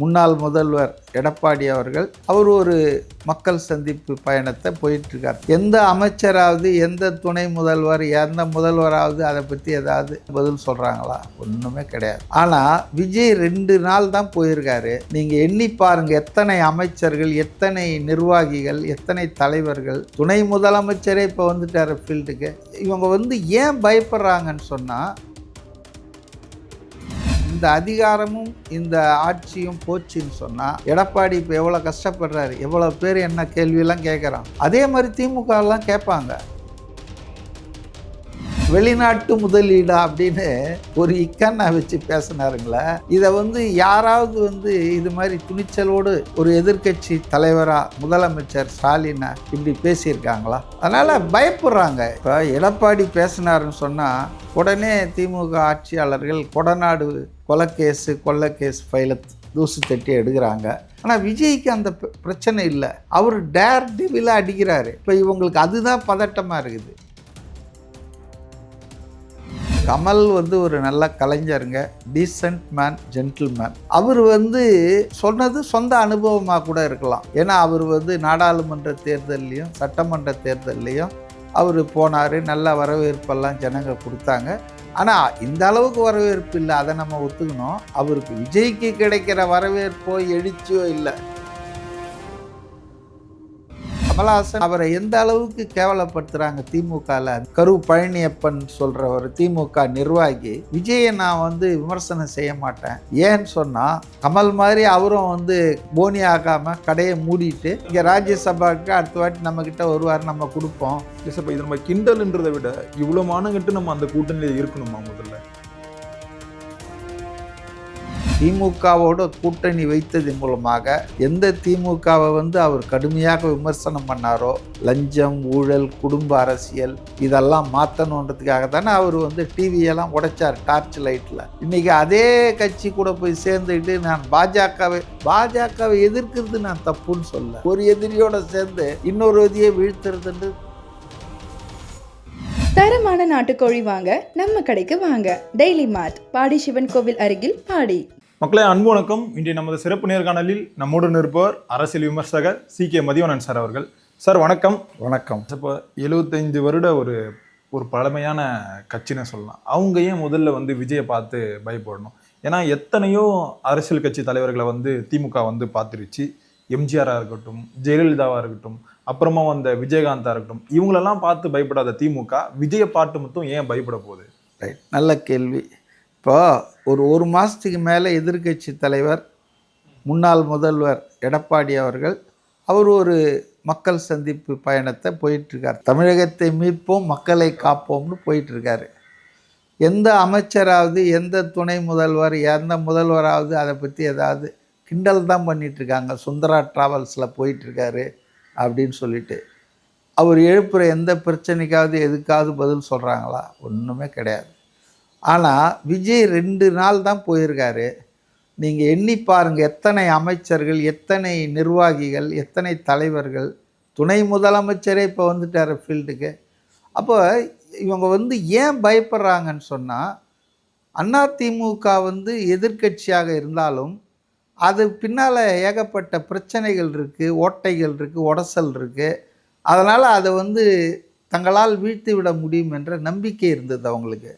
முன்னாள் முதல்வர் எடப்பாடி அவர்கள் அவர் ஒரு மக்கள் சந்திப்பு பயணத்தை போயிட்டுருக்கார். எந்த அமைச்சராவது, எந்த துணை முதல்வர், எந்த முதல்வராவது அதை பற்றி ஏதாவது பதில் சொல்கிறாங்களா? ஒன்றுமே கிடையாது. ஆனால் விஜய் 2 நாள் தான் போயிருக்காரு. நீங்கள் எண்ணி பாருங்கள், எத்தனை அமைச்சர்கள், எத்தனை நிர்வாகிகள், எத்தனை தலைவர்கள், துணை முதலமைச்சரே இப்போ வந்துட்டார் ஃபீல்டுக்கு. இவங்க ஏன் பயப்படுறாங்கன்னு சொன்னால், இந்த அதிகாரமும் இந்த ஆட்சியும் போச்சுன்னு சொன்னால் எடப்பாடி இப்போ எவ்வளோ கஷ்டப்படுறாரு, எவ்வளோ பேர் என்ன கேள்வியெல்லாம் கேட்குறான். அதே மாதிரி திமுகலாம் கேட்பாங்க. வெளிநாட்டு முதலீடா அப்படின்னு ஒரு இக்கண்ணா வச்சு பேசினாருங்களே. இதை யாராவது இது மாதிரி துணிச்சலோடு ஒரு எதிர்கட்சி தலைவராக முதலமைச்சர் ஸ்டாலினை இப்படி பேசியிருக்காங்களா? அதனால் பயப்படுறாங்க. இப்போ எடப்பாடி பேசினாருன்னு சொன்னால் உடனே திமுக ஆட்சியாளர்கள் கொடநாடு கொலைக்கேஸு கொள்ளைக்கேஸ் ஃபைலை தூசு தட்டி எடுக்கிறாங்க. ஆனால் விஜய்க்கு அந்த பிரச்சனை இல்லை. அவர் டேர் டெவிலாக அடிக்கிறாரு. இப்போ இவங்களுக்கு அதுதான் பதட்டமாக இருக்குது. கமல் ஒரு நல்ல கலைஞருங்க, டீசன்ட் மேன், ஜென்டில்மேன். அவர் சொன்னது சொந்த அனுபவமாக கூட இருக்கலாம். ஏன்னா அவர் நாடாளுமன்ற தேர்தல்லையும் சட்டமன்ற தேர்தல்லையும் அவர் போனார். நல்ல வரவேற்பெல்லாம் ஜனங்க கொடுத்தாங்க. ஆனால் இந்த அளவுக்கு வரவேற்பு இல்லை, அதை நம்ம ஒத்துக்கணும். அவருக்கு விஜய்க்கு கிடைக்கிற வரவேற்போ எழுச்சியோ இல்லை. கமலஹாசன் அவரை எந்த அளவுக்கு கேவலப்படுத்துகிறாங்க திமுகவில். கரு பழனியப்பன் சொல்கிற ஒரு திமுக நிர்வாகி விஜயை நான் விமர்சனம் செய்ய மாட்டேன். ஏன்னு சொன்னால், கமல் மாதிரி அவரும் போனி ஆகாமல் கடையை மூடிட்டு இங்கே ராஜ்யசபாவுக்கு அடுத்த வாட்டி நம்மக்கிட்ட வருவார், நம்ம கொடுப்போம். இல்லை சார், இது நம்ம கிண்டல்ன்றதை விட இவ்வளோ மானங்கிட்டு நம்ம அந்த கூட்டணியில் இருக்கணுமா? முதல்ல திமுகவோட கூட்டணி வைத்தது மூலமாக எந்த திமுகவை அவர் கடுமையாக விமர்சனம் பண்ணாரோ, லஞ்சம், ஊழல், குடும்ப அரசியல் இதெல்லாம் மாற்றணுன்றதுக்காக தானே அவர் டிவியெல்லாம் உடைச்சார் டார்ச் லைட்டில். இன்றைக்கி அதே கட்சி கூட போய் சேர்ந்துக்கிட்டு நான் பாஜகவை எதிர்க்கிறது நான் தப்புன்னு சொல்ல, ஒரு எதிரியோட சேர்ந்து இன்னொரு எதிரியை வீழ்த்துறதுன்னு. தரமான நாட்டுக்கோழி வாங்க நம்ம கடைக்கு வாங்க. டெய்லி மார்ட், பாடி சிவன் கோவில் அருகில், பாடி. மக்களே, அன்பு வணக்கம். இன்றைய நமது சிறப்பு நேர்காணலில் நம்முடன் இருப்பவர் அரசியல் விமர்சகர் சி.கே. மதிவணன் சார் அவர்கள். சார் வணக்கம். வணக்கம். இப்போ 75 வருட ஒரு பழமையான கட்சின்னு சொல்லலாம். அவங்க ஏன் முதல்ல விஜயை பார்த்து பயப்படணும்? ஏன்னா எத்தனையோ அரசியல் கட்சி தலைவர்களை திமுக பார்த்துருச்சு. எம்ஜிஆராக இருக்கட்டும், ஜெயலலிதாவாக இருக்கட்டும், அப்புறமா விஜயகாந்தா இருக்கட்டும், இவங்களெல்லாம் பார்த்து பயப்படாத திமுக விஜயை பார்த்து மட்டும் ஏன் பயப்பட போகுது? ரைட், நல்ல கேள்வி. இப்போ ஒரு மாதத்துக்கு மேலே எதிர்கட்சி தலைவர் முன்னாள் முதல்வர் எடப்பாடி அவர்கள் அவர் ஒரு மக்கள் சந்திப்பு பயணத்தை போயிட்டுருக்கார். தமிழகத்தை மீட்போம், மக்களை காப்போம்னு போயிட்டுருக்காரு. எந்த அமைச்சராவது, எந்த துணை முதல்வர், எந்த முதல்வராவது அதை பற்றி ஏதாவது கிண்டல் தான் பண்ணிகிட்ருக்காங்க. சுந்தரா ட்ராவல்ஸில் போயிட்டுருக்காரு அப்படின்னு சொல்லிட்டு. அவர் எழுப்புகிற எந்த பிரச்சனைக்காவது எதுக்காவது பதில் சொல்கிறாங்களா? ஒன்றுமே கிடையாது. ஆனால் விஜய் 2 நாள் தான் போயிருக்காரு. நீங்கள் எண்ணி பாருங்கள், எத்தனை அமைச்சர்கள், எத்தனை நிர்வாகிகள், எத்தனை தலைவர்கள், துணை முதலமைச்சரே இப்போ வந்துட்டார் ஃபீல்டுக்கு. அப்போ இவங்க ஏன் பயப்படுறாங்கன்னு சொன்னால், அதிமுக எதிர்க்கட்சியாக இருந்தாலும் அது பின்னால் ஏகப்பட்ட பிரச்சனைகள் இருக்குது, ஓட்டைகள் இருக்குது, உடசல் இருக்குது. அதனால் அதை தங்களால் வீழ்த்தி விட முடியும் என்ற நம்பிக்கை இருந்தது அவங்களுக்கு.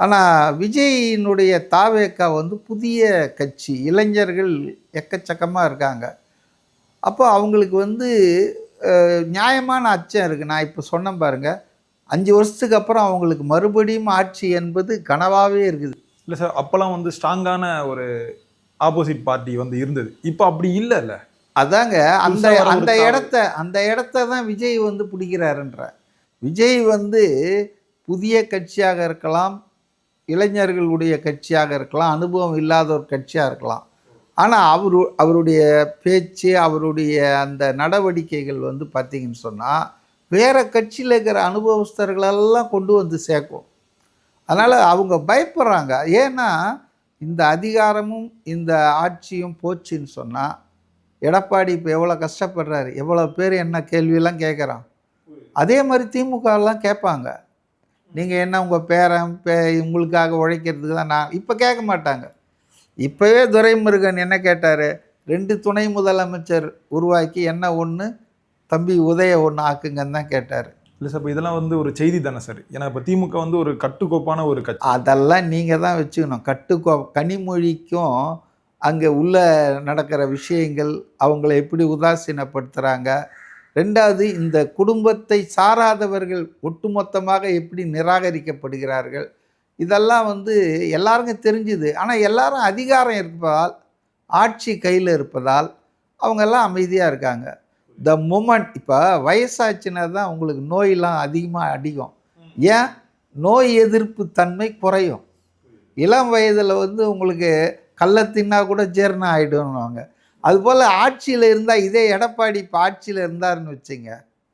ஆனால் விஜயினுடைய தாவேக்கா புதிய கட்சி, இளைஞர்கள் எக்கச்சக்கமாக இருக்காங்க. அப்போ அவங்களுக்கு நியாயமான அச்சம் இருக்குது. நான் இப்போ சொன்னேன் பாருங்கள், 5 வருஷத்துக்கு அப்புறம் அவங்களுக்கு மறுபடியும் ஆட்சி என்பது கனவாகவே இருக்குது. இல்லை சார், அப்போல்லாம் ஸ்ட்ராங்கான ஒரு ஆப்போசிட் பார்ட்டி இருந்தது. இப்போ அப்படி இல்லைல்ல. அதாங்க அந்த இடத்த தான் விஜய் பிடிக்கிறாருன்ற. விஜய் புதிய கட்சியாக இருக்கலாம், இளைஞர்களுடைய கட்சியாக இருக்கலாம், அனுபவம் இல்லாத ஒரு கட்சியாக இருக்கலாம். ஆனால் அவருடைய பேச்சு, அவருடைய அந்த நடவடிக்கைகள் பார்த்திங்கன்னு சொன்னால் வேறு கட்சியில் இருக்கிற அனுபவஸ்தர்களெல்லாம் கொண்டு சேர்க்கும். அதனால் அவங்க பயப்படுறாங்க. ஏன்னா இந்த அதிகாரமும் இந்த ஆட்சியும் போச்சுன்னு சொன்னால் எடப்பாடி இப்போ எவ்வளோ கஷ்டப்படுறாரு, எவ்வளோ பேர் என்ன கேள்வியெல்லாம் கேட்குறான். அதே மாதிரி திமுகலாம் கேட்பாங்க. நீங்கள் என்ன உங்கள் பேரன் உங்களுக்காக உழைக்கிறதுக்கு தான் நான் இப்போ கேட்க மாட்டாங்க. இப்போவே துரைமுருகன் என்ன கேட்டார், 2 துணை முதலமைச்சர் உருவாக்கி என்ன ஒன்று, தம்பி உதய ஒன்று ஆக்குங்கன்னு தான் கேட்டார். இல்லை சார், இப்போ இதெல்லாம் வந்து ஒரு செய்தி தானே சார். ஏன்னா இப்போ திமுக வந்து ஒரு கட்டுக்கோப்பான ஒரு கட்சி. அதெல்லாம் நீங்கள் தான் வச்சுக்கணும். கனிமொழிக்கும் அங்கே உள்ள நடக்கிற விஷயங்கள் அவங்கள எப்படி உதாசீனப்படுத்துகிறாங்க, 2வது இந்த குடும்பத்தை சாராதவர்கள் ஒட்டுமொத்தமாக எப்படி நிராகரிக்கப்படுகிறார்கள், இதெல்லாம் வந்து எல்லாருக்கும் தெரிஞ்சுது. ஆனால் எல்லாரும் அதிகாரம் இருப்பதால், ஆட்சி கையில் இருப்பதால் அவங்கெல்லாம் அமைதியாக இருக்காங்க. த மொமெண்ட் இப்போ வயசாச்சுன்னா தான் உங்களுக்கு நோயெல்லாம் அதிகமாக அடிக்கும். ஏன்? நோய் எதிர்ப்பு தன்மை குறையும். இளம் வயதில் வந்து உங்களுக்கு கல்லை தின்னா கூட ஜீரணம் ஆகிடுவாங்க. அதுபோல் ஆட்சியில் இருந்தால், இதே எடப்பாடி இப்போ ஆட்சியில் இருந்தாருன்னு வச்சுங்க,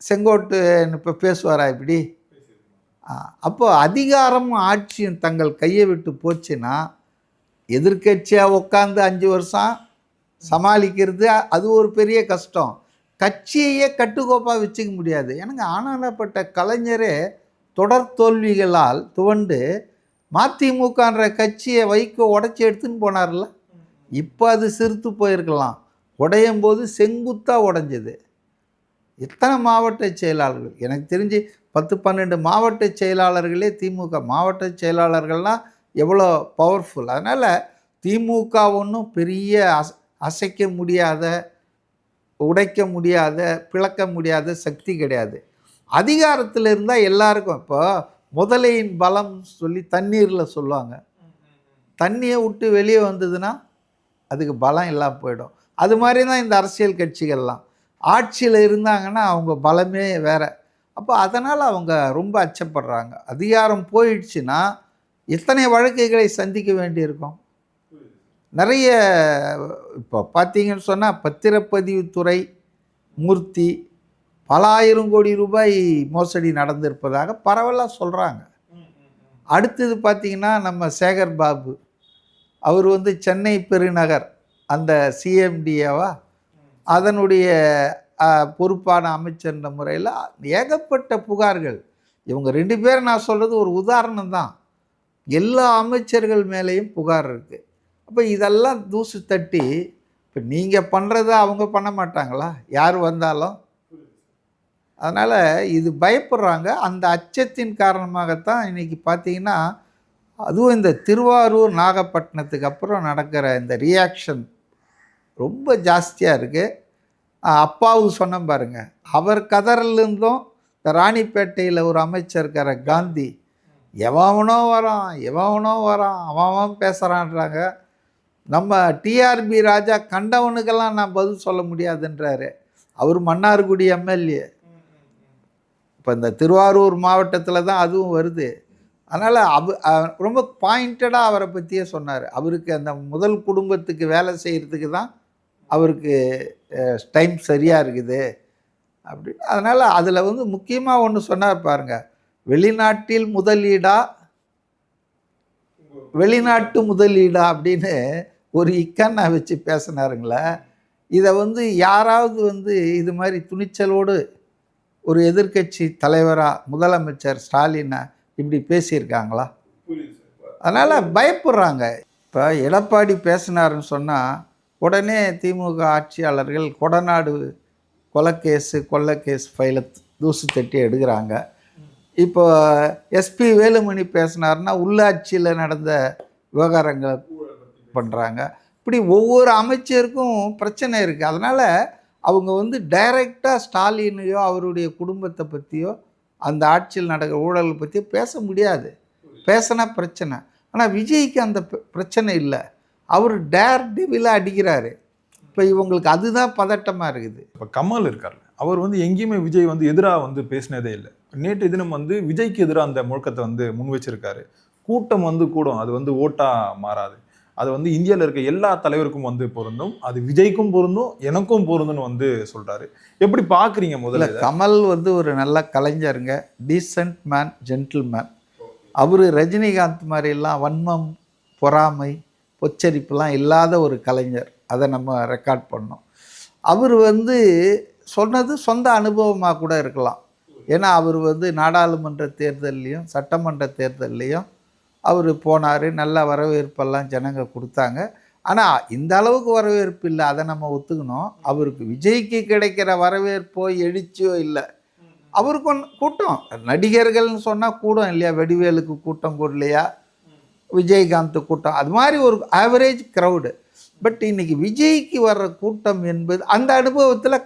செங்கோட்டையன் இப்போ பேசுவாரா இப்படி? அப்போது அதிகாரமும் ஆட்சியும் தங்கள் கையை விட்டு போச்சுன்னா, எதிர்க்கட்சியாக உட்காந்து 5 வருஷம் சமாளிக்கிறது அது ஒரு பெரிய கஷ்டம். கட்சியையே கட்டுக்கோப்பாக வச்சுக்க முடியாது. எனக்கு ஆனானப்பட்ட கலைஞரே தொடர் தோல்விகளால் துவண்டு மதிமுகன்ற கட்சியை வைகோ உடச்சி எடுத்துன்னு போனார்ல. இப்போ அது சிறுத்து போயிருக்கலாம். உடையும் போது செங்குத்தாக உடைஞ்சது. எத்தனை மாவட்ட செயலாளர்கள், எனக்கு தெரிஞ்சு 10-12 மாவட்ட செயலாளர்களே திமுக மாவட்ட செயலாளர்கள்னால் எவ்வளோ பவர்ஃபுல். அதனால் திமுக ஒன்றும் பெரிய அசைக்க முடியாத, உடைக்க முடியாத, பிளக்க முடியாத சக்தி கிடையாது. அதிகாரத்தில் இருந்தால் எல்லாருக்கும், இப்போ முதலையின் பலம் சொல்லி தண்ணீரில் சொல்லுவாங்க. தண்ணியை விட்டு வெளியே வந்ததுன்னா அதுக்கு பலம் இல்லாமல் போயிடும். அது மாதிரி தான் இந்த அரசியல் கட்சிகள்லாம் ஆட்சியில் இருந்தாங்கன்னா அவங்க பலமே வேறு. அப்போ அதனால் அவங்க ரொம்ப அச்சப்படுறாங்க. அதிகாரம் போயிடுச்சுன்னா எத்தனை வழக்குகளை சந்திக்க வேண்டியிருக்கும். நிறைய இப்போ பார்த்தீங்கன்னு சொன்னால் பத்திரப்பதிவுத்துறை மூர்த்தி பல ஆயிரம் கோடி ரூபாய் மோசடி நடந்திருப்பதாக பரவலாக சொல்கிறாங்க. அடுத்தது பார்த்திங்கன்னா நம்ம சேகர் பாபு, அவர் வந்து சென்னை பெருநகர் அந்த சிஎம்டிஏவா அதனுடைய பொறுப்பான அமைச்சர்ன்ற முறையில் ஏகப்பட்ட புகார்கள். இவங்க 2 பேரும் நான் சொல்கிறது ஒரு உதாரணம் தான். எல்லா அமைச்சர்கள் மேலேயும் புகார் இருக்குது. அப்போ இதெல்லாம் தூசு தட்டி இப்போ நீங்கள் பண்ணுறத அவங்க பண்ண மாட்டாங்களா யார் வந்தாலும்? அதனால் இது பயப்படுறாங்க. அந்த அச்சத்தின் காரணமாகத்தான் இன்றைக்கி பார்த்தீங்கன்னா, அதுவும் இந்த திருவாரூர் நாகப்பட்டினத்துக்கு அப்புறம் நடக்கிற இந்த ரியாக்ஷன் ரொம்ப ஜாஸ்தியாக இருக்குது. அப்பாவுக்கு சொன்ன பாருங்க, அவர் கதறிலிருந்தும் இந்த ராணிப்பேட்டையில் ஒரு அமைச்சர் இருக்கார காந்தி, எவனோ வரான் அவன் பேசுகிறான்றாங்க. நம்ம டிஆர்பி ராஜா கண்டவனுக்கெல்லாம் நான் பதில் சொல்ல முடியாதுன்றாரு. அவர் மன்னார்குடி எம்எல்ஏ. இப்போ இந்த திருவாரூர் மாவட்டத்தில் தான் அதுவும் வருது. அதனால் ரொம்ப பாயிண்டடாக அவரை பற்றியே சொன்னார். அவருக்கு அந்த முதல் குடும்பத்துக்கு வேலை செய்கிறதுக்கு தான் அவருக்கு டைம் சரியாக இருக்குது அப்படி. அதனால் அதில் வந்து முக்கியமாக ஒன்று சொன்னார் பாருங்கள், வெளிநாட்டு முதலீடா அப்படின்னு ஒரு இக்கண்ணா வச்சு பேசினாருங்களே. இதை வந்து யாராவது வந்து இது மாதிரி துணிச்சலோடு ஒரு எதிர்க்கட்சி தலைவராக முதலமைச்சர் ஸ்டாலினை இப்படி பேசியிருக்காங்களா? அதனால் பயப்படுறாங்க. இப்போ எடப்பாடி பேசினாருன்னு சொன்னால் உடனே திமுக ஆட்சியாளர்கள் கொடநாடு கொலை கேஸ் ஃபைலை தூசு தட்டி எடுக்கிறாங்க. இப்போ எஸ்பி வேலுமணி பேசினார்னா உள்ளாட்சியில் நடந்த விவகாரங்களை பண்ணுறாங்க. இப்படி ஒவ்வொரு அமைச்சருக்கும் பிரச்சனை இருக்குது. அதனால் அவங்க வந்து டைரெக்டாக ஸ்டாலினையோ அவருடைய குடும்பத்தை பற்றியோ அந்த ஆட்சியில் நடக்கிற ஊழலை பற்றியோ பேச முடியாது. பேசினா பிரச்சனை. ஆனால் விஜய்க்கு அந்த பிரச்சனை இல்லை. அவர் டேர் டெவிலாக அடிக்கிறாரு. இப்போ இவங்களுக்கு அதுதான் பதட்டமாக இருக்குது. இப்போ கமல் இருக்கார், அவர் வந்து எங்கேயுமே விஜய் வந்து எதிராக வந்து பேசினதே இல்லை. நேற்று தினம் வந்து விஜய்க்கு எதிராக அந்த முழக்கத்தை வந்து முன் வச்சிருக்காரு. கூட்டம் வந்து கூடும், அது வந்து ஓட்டாக மாறாது. அது வந்து இந்தியாவில் இருக்க எல்லா தலைவருக்கும் வந்து பொருந்தும், அது விஜய்க்கும் பொருந்தும், எனக்கும் பொருந்தும்னு வந்து சொல்கிறாரு. எப்படி பார்க்குறீங்க? முதல்ல கமல் வந்து ஒரு நல்ல கலைஞருங்க, டீசன்ட் மேன், ஜென்டில்மேன். அவர் ரஜினிகாந்த் மாதிரிலாம் வன்மம், பொறாமை, பொச்சரிப்புலாம் இல்லாத ஒரு கலைஞர். அதை நம்ம ரெக்கார்ட் பண்ணோம். அவர் வந்து சொன்னது சொந்த அனுபவமாக கூட இருக்கலாம். ஏன்னா அவர் வந்து நாடாளுமன்ற தேர்தல்லையும் சட்டமன்ற தேர்தல்லையும் அவர் போனார். நல்ல வரவேற்பெல்லாம் ஜனங்க கொடுத்தாங்க. ஆனால் இந்த அளவுக்கு வரவேற்பு இல்லை, அதை நம்ம ஒத்துக்கணும். அவருக்கு விஜய்க்கு கிடைக்கிற வரவேற்போ எழுச்சியோ இல்லை. அவருக்கும் கூட்டம், நடிகர்கள்னு சொன்னால் கூட்டம் இல்லையா? வெடிவேலுக்கு கூட்டம் கூடலையா, விஜயகாந்த் கூட்டம், அது மாதிரி ஒரு ஆவரேஜ் க்ரௌடு. பட் இன்னைக்கு விஜய்க்கு வர்ற கூட்டம் என்பது அந்த அனுபவத்தில்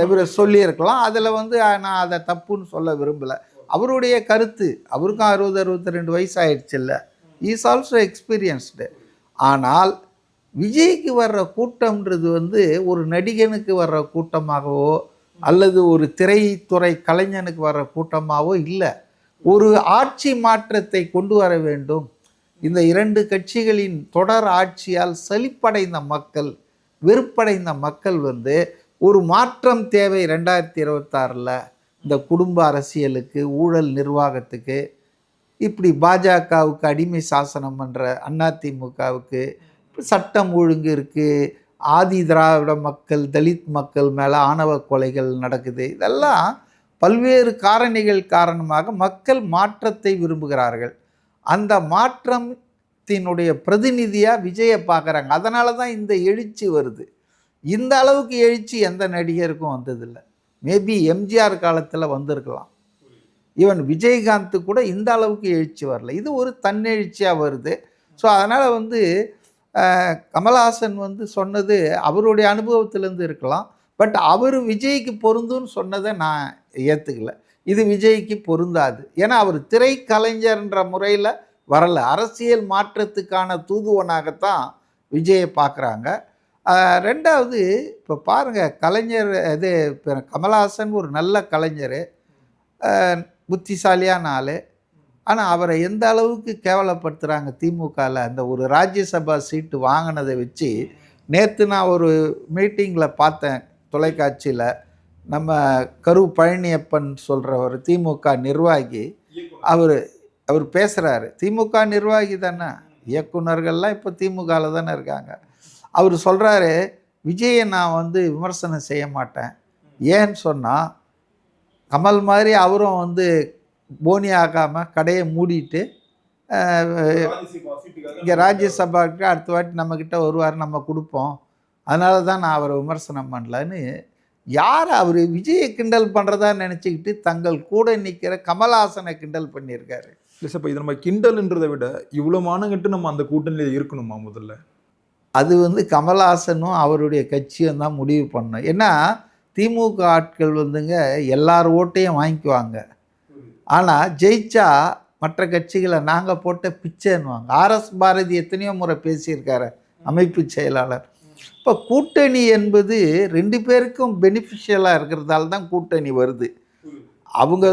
இவர் சொல்லியிருக்கலாம். அதில் நான் அதை தப்புன்னு சொல்ல விரும்பலை. அவருடைய கருத்து, அவருக்கும் 60-62 வயசு ஆயிடுச்சுல்ல, இஸ் ஆல்சோ எக்ஸ்பீரியன்ஸ்டு. ஆனால் விஜய்க்கு வர்ற கூட்டம்ன்றது ஒரு நடிகனுக்கு வர்ற கூட்டமாகவோ அல்லது ஒரு திரைத்துறை கலைஞனுக்கு வர்ற கூட்டமாகவோ இல்லை. ஒரு ஆட்சி மாற்றத்தை கொண்டு வர வேண்டும். இந்த 2 கட்சிகளின் தொடர் ஆட்சியால் சலிப்படைந்த மக்கள், வெறுப்படைந்த மக்கள் ஒரு மாற்றம் தேவை 2026. இந்த குடும்ப அரசியலுக்கு, ஊழல் நிர்வாகத்துக்கு, இப்படி பாஜகவுக்கு அடிமை சாசனம் பண்ணுற அதிமுகவுக்கு சட்டம் ஒழுங்கு இருக்குது, ஆதி திராவிட மக்கள், தலித் மக்கள் மேலே ஆணவ கொலைகள் நடக்குது. இதெல்லாம் பல்வேறு காரணிகள் காரணமாக மக்கள் மாற்றத்தை விரும்புகிறார்கள். அந்த மாற்றத்தினுடைய பிரதிநிதியாக விஜயை பார்க்குறாங்க. அதனால தான் இந்த எழுச்சி வருது. இந்த அளவுக்கு எழுச்சி எந்த நடிகருக்கும் வந்ததில்லை. மேபி எம்ஜிஆர் காலத்தில் வந்திருக்கலாம். ஈவன் விஜயகாந்த் கூட இந்த அளவுக்கு எழுச்சி வரல. இது ஒரு தன்னெழுச்சியாக வருது. ஸோ அதனால் கமல்ஹாசன் சொன்னது அவருடைய அனுபவத்திலேருந்து இருக்கலாம். பட் அவர் விஜய்க்கு பொருந்துன்னு சொன்னதை நான் ஏற்றுக்கல. இது விஜய்க்கு பொருந்தாது. ஏன்னா அவர் திரைக்கலைஞர்ன்ற முறையில் வரலை, அரசியல் மாற்றத்துக்கான தூதுவனாகத்தான் விஜயை பார்க்குறாங்க. ரெண்டாவது, இப்போ பாருங்கள், கலைஞர் இது கமல்ஹாசன் ஒரு நல்ல கலைஞர், புத்திசாலியான ஆள். ஆனால் அவரை எந்த அளவுக்கு கேவலப்படுத்துகிறாங்க திமுகவில். அந்த ஒரு ராஜ்யசபா சீட்டு வாங்கினதை வச்சு நேற்று நான் ஒரு மீட்டிங்கில் பார்த்தேன் தொலைக்காட்சியில். நம்ம கரு பழனியப்பன் சொல்கிற ஒரு திமுக நிர்வாகி, அவர் பேசுகிறாரு. திமுக நிர்வாகி தானே, இயக்குனர்கள்லாம் இப்போ திமுகவில் தானே இருக்காங்க. அவர் சொல்கிறாரு, விஜயை நான் விமர்சனம் செய்ய மாட்டேன். ஏன்னு சொன்னால், கமல் மாதிரி அவரும் போனி ஆகாமல் கடையை மூடிட்டு இங்கே ராஜ்யசபாவுக்கு அடுத்த வாட்டி நம்மக்கிட்ட வருவார், நம்ம கொடுப்போம், அதனால தான் நான் அவரை விமர்சனம் பண்ணலன்னு யார் அவர் விஜயை கிண்டல் பண்ணுறதா நினச்சிக்கிட்டு தங்கள் கூட நிற்கிற கமல்ஹாசனை கிண்டல் பண்ணியிருக்காரு. இல்லை சார், இப்போ இது நம்ம கிண்டல்ன்றதை விட இவ்வளோ மானங்கட்டு நம்ம அந்த கூட்டணியில் இருக்கணுமா? முதல்ல அது கமல்ஹாசனும் அவருடைய கட்சியும் தான் முடிவு பண்ணணும். ஏன்னா திமுக ஆட்கள் எல்லார் ஓட்டையும் வாங்கிக்குவாங்க. ஆனால் ஜெயிச்சா மற்ற கட்சிகளை நாங்கள் போட்ட பிச்சைன்னுவாங்க. ஆர்எஸ் பாரதி எத்தனையோ முறை பேசியிருக்காரு, அமைப்பு செயலாளர். இப்போ கூட்டணி என்பது 2 பேருக்கும் பெனிஃபிஷியலாக இருக்கிறதால தான் கூட்டணி வருது. அவங்க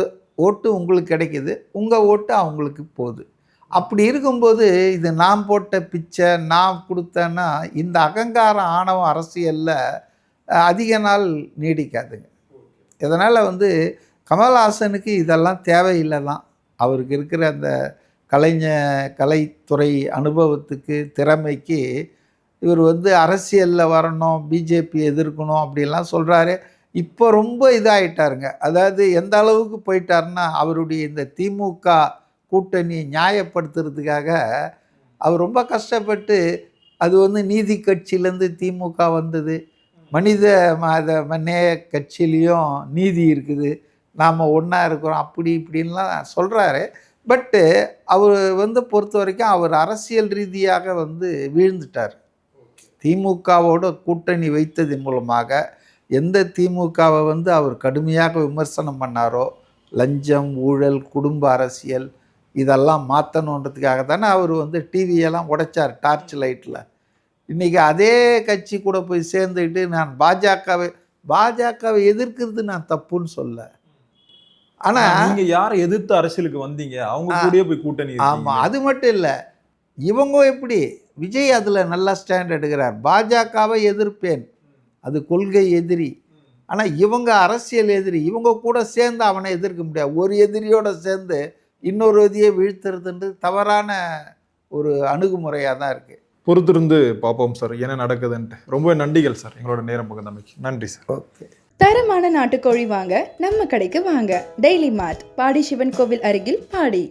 ஓட்டு உங்களுக்கு கிடைக்கிது, உங்கள் ஓட்டு அவங்களுக்கு போகுது. அப்படி இருக்கும்போது இது நான் போட்ட பிச்சை, நான் கொடுத்தேன்னா இந்த அகங்காரம் ஆணவம் அரசியலில் அதிக நாள் நீடிக்காதுங்க. இதனால் கமல்ஹாசனுக்கு இதெல்லாம் தேவையில்லை தான். அவருக்கு இருக்கிற அந்த கலைத்துறை அனுபவத்துக்கு, திறமைக்கு இவர் அரசியலில் வரணும், பிஜேபி எதிர்க்கணும் அப்படிலாம் சொல்கிறாரு. இப்போ ரொம்ப இதாகிட்டாருங்க. அதாவது எந்த அளவுக்கு போயிட்டாருன்னா, அவருடைய இந்த திமுக கூட்டணி நியாயப்படுத்துறதுக்காக அவர் ரொம்ப கஷ்டப்பட்டு, அது நீதி கட்சியிலேருந்து திமுக வந்தது, மனித நேய கட்சியிலையும் நீதி இருக்குது, நாம் ஒன்றா இருக்கிறோம், அப்படி இப்படின்லாம் சொல்கிறாரு. பட்டு அவர் பொறுத்த வரைக்கும் அவர் அரசியல் ரீதியாக வீழ்ந்துட்டார். திமுகவோட கூட்டணி வைத்ததன் மூலமாக எந்த திமுகவை அவர் கடுமையாக விமர்சனம் பண்ணாரோ, லஞ்சம், ஊழல், குடும்ப அரசியல் இதெல்லாம் மாற்றணுன்றதுக்காக தானே அவர் டிவியெல்லாம் உடைச்சார் டார்ச் லைட்டில். இன்றைக்கி அதே கட்சி கூட போய் சேர்ந்துக்கிட்டு நான் பாஜகவை எதிர்க்கிறது நான் தப்புன்னு சொல்ல. ஆனால் நீங்கள் யாரை எதிர்த்து அரசியலுக்கு வந்தீங்க, அவங்க கூடயே போய் கூட்டணி. ஆமாம், அது மட்டும் இல்லை, இவங்க எப்படி விஜய் அதில் நல்லா ஸ்டாண்ட் எடுக்கிறார். பாஜகவை எதிர்ப்பேன், அது கொள்கை எதிரி. ஆனால் இவங்க அரசியல் எதிரி. இவங்க கூட சேர்ந்து அவனை எதிர்க்க முடியாது. ஒரு எதிரியோடு சேர்ந்து இன்னொரு எதிரியை வீழ்த்துறதுன்றது தவறான ஒரு அணுகுமுறையாக தான் இருக்குது. பொறுத்திருந்து பார்ப்போம் சார் என்ன நடக்குதுன்ட்டு. ரொம்ப நன்றிகள் சார், எங்களோட நேரம் பகிர்ந்தமைக்கு. நன்றி சார். ஓகே. தரமான நாட்டுக்கோழி வாங்க நம்ம கடைக்கு வாங்க. டெய்லி மார்ட், பாடி சிவன் கோவில் அருகில், பாடி.